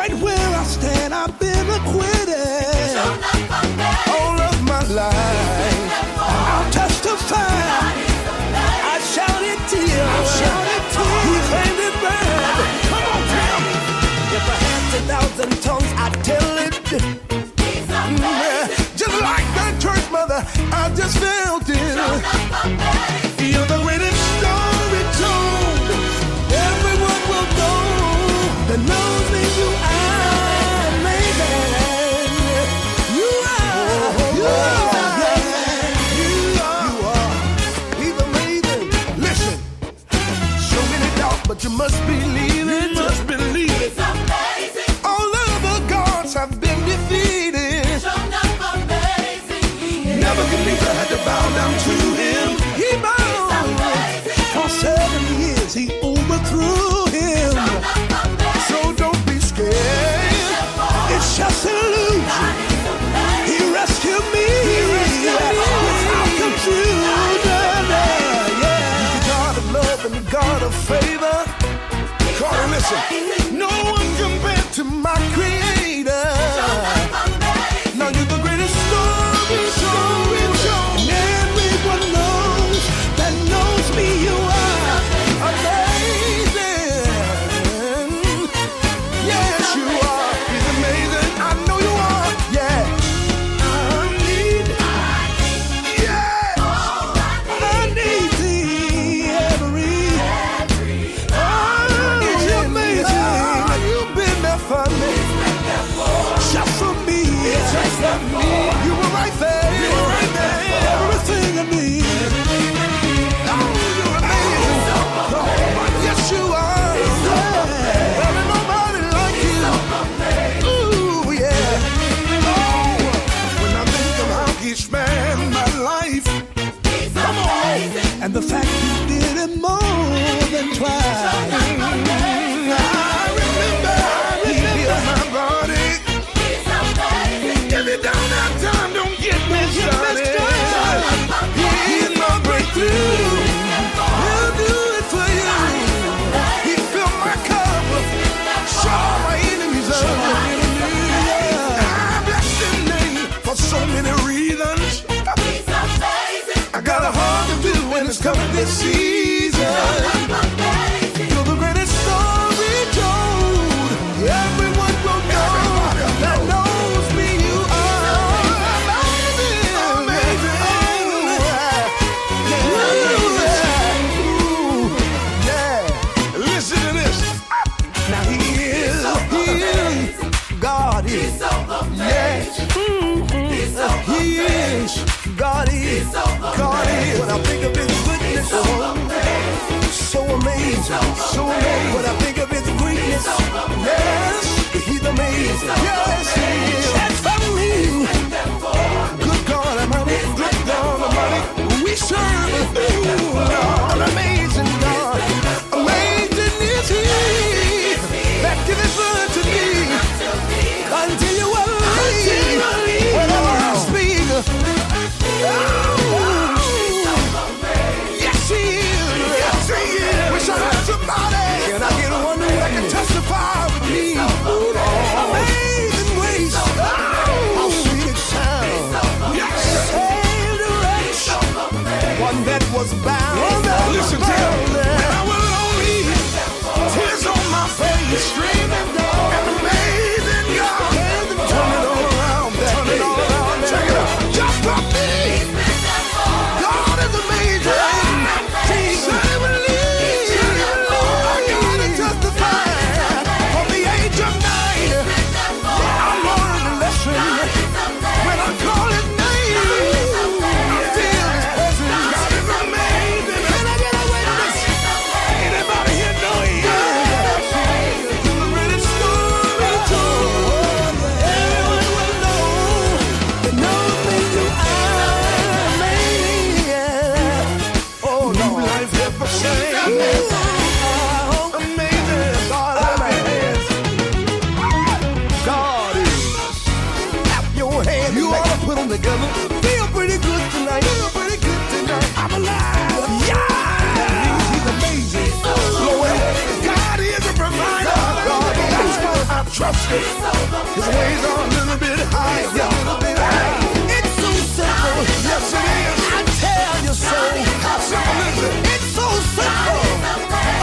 Right where I stand, I've been acquitted all of my life. I'll testify. I shout it to you. He claimed it right. Come on, tell me. If I had 10,000 tongues, I'd tell it. Just like that church mother, I just felt it. You're the greatest story told. Everyone will know that knows me. You are amazing. You are. He's amazing. Listen, so many doubt, but you must believe it. You must believe it. All of the gods have been defeated. Never believed I had to bow down to him. He bowed. For 70 years he overthrew him. So don't be scared. It's just an illusion. He rescued me. Without confusion. Yeah. He's the God of love and the God of favor. Come on, listen. No one compared to my Creator. Now you're the greatest story told. Everyone knows that knows me. You are amazing. Yes, you are. He's amazing. I know you are. Yeah. I need thee every. Oh, it's amazing. You've been there for me. Just for me. You were right there. Everything I need. Oh, you're amazing. Yes, you are. There ain't nobody like you. Ooh, yeah. Oh, when I think of how he spanned my life. Come on. And the fact he did it more than twice. I remember he healed my body. If you don't have time, don't get me started. He's my breakthrough. He'll do it for you. He filled my cup. Show my enemies up. I bless his name for so many reasons. I got a heart to do when it's coming this season. You're the greatest story told. Everyone will know that knows me. You God is. Yes. He is. God is. God is. When I think of his goodness, so amazing. So amazing. When I think of his greatness, yes, he's amazing. Yes, he is. That's for me. Good God Almighty. Good God Almighty. We serve an amazing God. Amazing is he that giveth unto me. Until you believe, whenever I speak. Yes, he is. Yes, he is. Wish I had somebody, and I get one that can testify with me. His ways are a little bit higher. It's so simple. Yes, it is. I tell you so. How simple is it? It's so simple.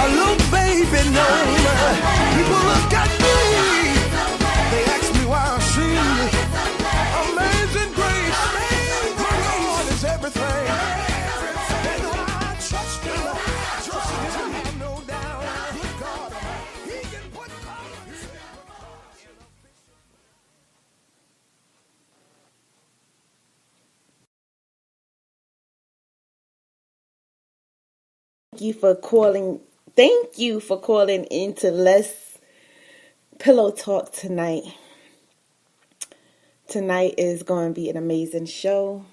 A little baby knows. People look at me. They ask me why I sing. Amazing grace. My God is everything. And I trust Him. Trust Him. I have no doubt. Good God. He can put colors. Thank you for calling into Let's Pillow Talk tonight. Tonight is going to be an amazing show.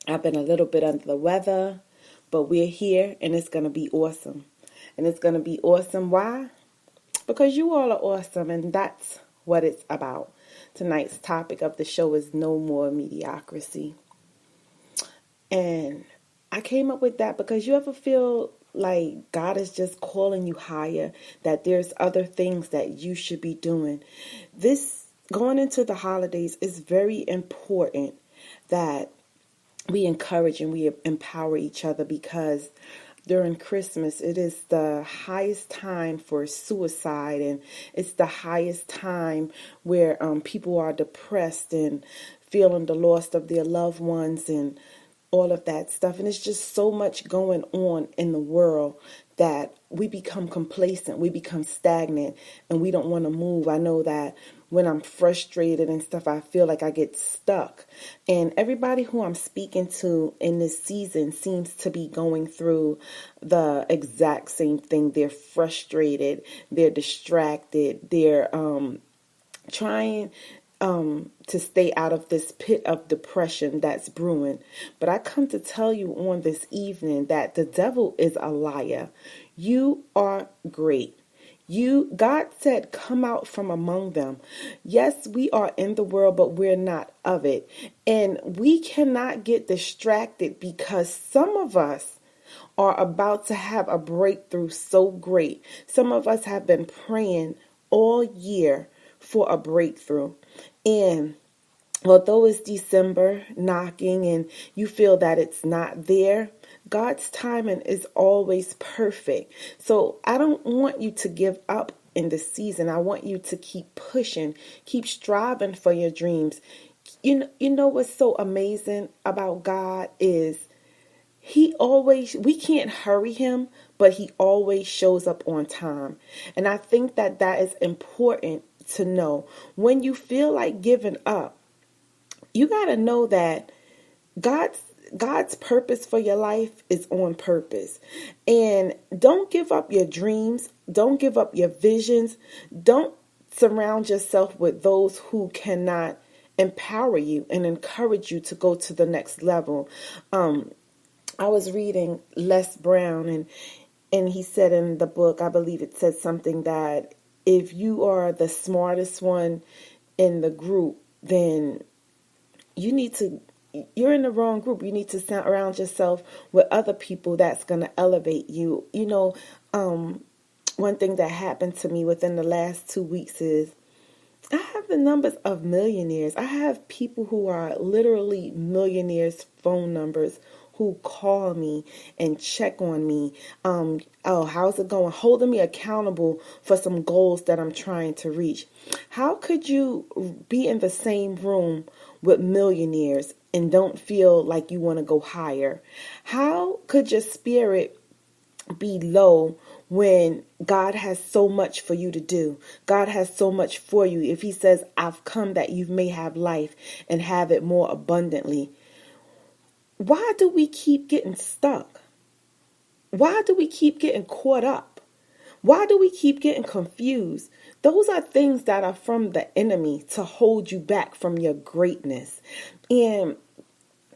I've been a little bit under the weather, but we're here and it's going to be awesome. And it's going to be awesome. Why? Because you all are awesome, and that's what it's about. Tonight's topic of the show is no more mediocrity. And I came up with that because you ever feel like God is just calling you higher, that there's other things that you should be doing. This, going into the holidays, is very important that we encourage and we empower each other, because during Christmas, it is the highest time for suicide, and it's the highest time where people are depressed and feeling the loss of their loved ones and all of that stuff. And it's just so much going on in the world that we become complacent, we become stagnant, and we don't want to move. I know that when I'm frustrated and stuff, I feel like I get stuck. And everybody who I'm speaking to in this season seems to be going through the exact same thing. They're frustrated, they're distracted, they're trying to stay out of this pit of depression that's brewing. But I come to tell you on this evening that the devil is a liar. You are great. God said, come out from among them. Yes, we are in the world, but we're not of it. And we cannot get distracted, because some of us are about to have a breakthrough so great. Some of us have been praying all year for a breakthrough. And although it's December knocking and you feel that it's not there, God's timing is always perfect. So I don't want you to give up in the season. I want you to keep pushing, keep striving for your dreams. You know what's so amazing about God is we can't hurry Him, but He always shows up on time. And I think that is important to know. When you feel like giving up, you got to know that God's purpose for your life is on purpose. And don't give up your dreams. Don't give up your visions. Don't surround yourself with those who cannot empower you and encourage you to go to the next level. I was reading Les Brown, and he said in the book, I believe it said something that if you are the smartest one in the group, then you're in the wrong group. You need to surround yourself with other people that's going to elevate you. One thing that happened to me within the last 2 weeks is I have the numbers of millionaires. I have people who are literally millionaires' phone numbers who call me and check on me. How's it going? Holding me accountable for some goals that I'm trying to reach. How could you be in the same room with millionaires and don't feel like you want to go higher? How could your spirit be low when God has so much for you to do? God has so much for you. If He says, I've come that you may have life and have it more abundantly. Why do we keep getting stuck? Why do we keep getting caught up? Why do we keep getting confused? Those are things that are from the enemy to hold you back from your greatness. And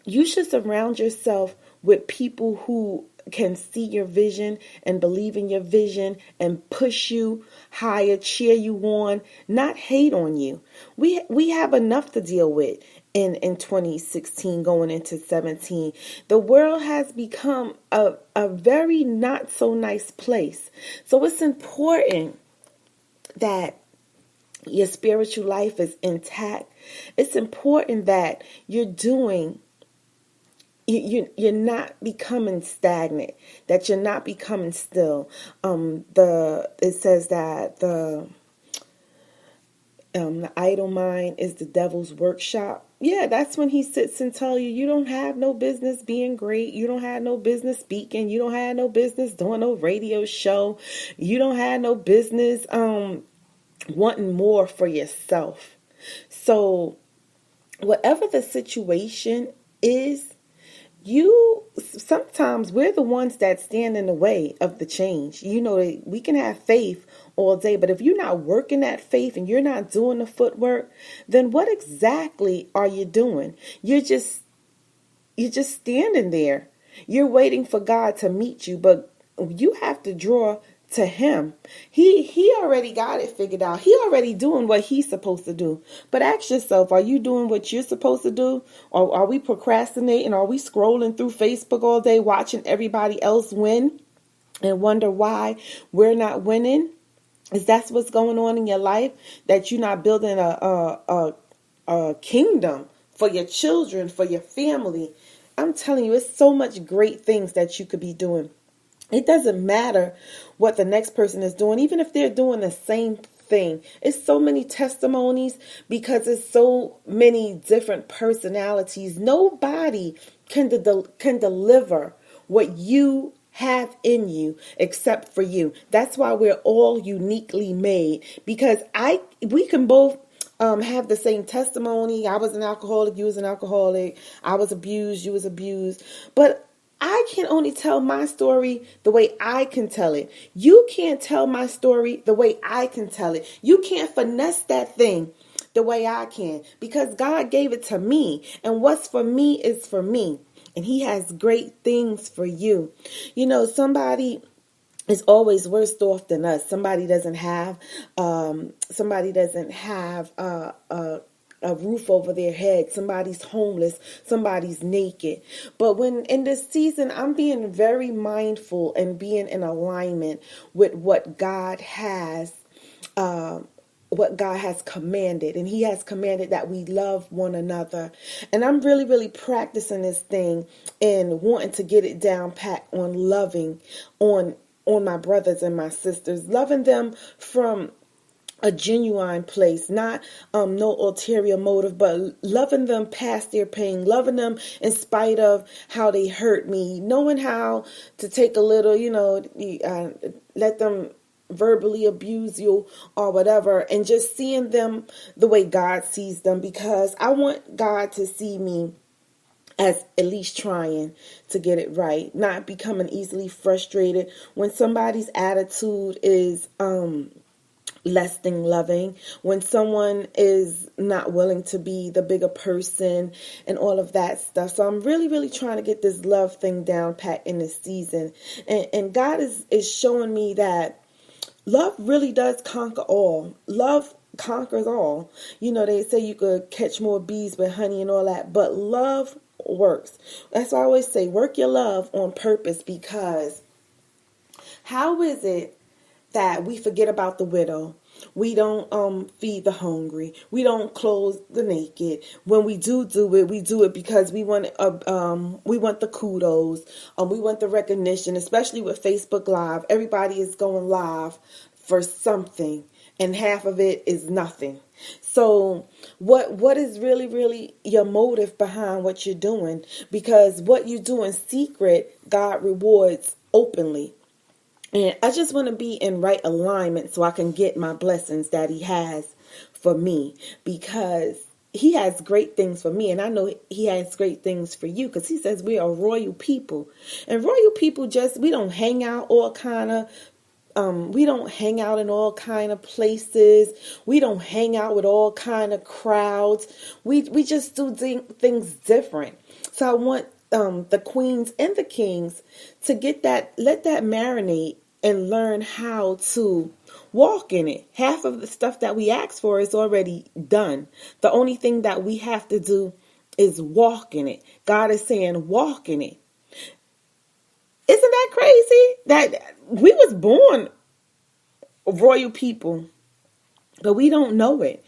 you should surround yourself with people who can see your vision and believe in your vision and push you higher, cheer you on, not hate on you. We have enough to deal with in 2016 going into 17. The world has become a very not so nice place. So it's important that your spiritual life is intact, it's important that you're not becoming stagnant, that you're not becoming still. It says that the idle mind is the devil's workshop. Yeah, that's when he sits and tell you, you don't have no business being great. You don't have no business speaking. You don't have no business doing no radio show. You don't have no business wanting more for yourself. So whatever the situation is, sometimes we're the ones that stand in the way of the change. We can have faith all day, but if you're not working that faith and you're not doing the footwork, then what exactly are you doing? You're just standing there. You're waiting for God to meet you, but you have to draw to him. He already got it figured out. He already doing what he's supposed to do. But ask yourself, are you doing what you're supposed to do? Or are we procrastinating? Are we scrolling through Facebook all day watching everybody else win and wonder why we're not winning? Is that what's going on in your life? That you're not building a kingdom for your children, for your family? I'm telling you, it's so much great things that you could be doing. It doesn't matter what the next person is doing, even if they're doing the same thing. It's so many testimonies because it's so many different personalities. Nobody can deliver what you have in you except for you. That's why we're all uniquely made, because we can both have the same testimony. I was an alcoholic, you was an alcoholic. I was abused, you was abused. But I can only tell my story the way I can tell it. You can't tell my story the way I can tell it. You can't finesse that thing the way I can, because God gave it to me. And what's for me is for me. And he has great things for you. Somebody is always worse off than us. Somebody doesn't have a roof over their head. Somebody's homeless. Somebody's naked. But when in this season, I'm being very mindful and being in alignment with what God has commanded. And he has commanded that we love one another. And I'm really, really practicing this thing and wanting to get it down pat on loving on my brothers and my sisters, loving them from a genuine place, not no ulterior motive, but loving them past their pain, loving them in spite of how they hurt me, knowing how to take a little, let them verbally abuse you or whatever, and just seeing them the way God sees them, because I want God to see me as at least trying to get it right, not becoming easily frustrated when somebody's attitude is less than loving, when someone is not willing to be the bigger person and all of that stuff. So I'm really, really trying to get this love thing down pat in this season. And God is showing me that love really does conquer all. Love conquers all. They say you could catch more bees with honey and all that, but love works. That's why I always say, work your love on purpose, because how is it that we forget about the widow? We don't feed the hungry. We don't clothe the naked. When we do it, we do it because we want the kudos. We want the recognition, especially with Facebook Live. Everybody is going live for something, and half of it is nothing. So what is really, really your motive behind what you're doing? Because what you do in secret, God rewards openly. And I just want to be in right alignment so I can get my blessings that he has for me, because he has great things for me. And I know he has great things for you, because he says we are royal people. And royal people we don't hang out we don't hang out in all kind of places. We don't hang out with all kind of crowds. We just do things different. So I want the queens and the kings to let that marinate and learn how to walk in it. Half of the stuff that we ask for is already done. The only thing that we have to do is walk in it. God is saying, walk in it. Isn't that crazy? That we was born royal people. But we don't know it.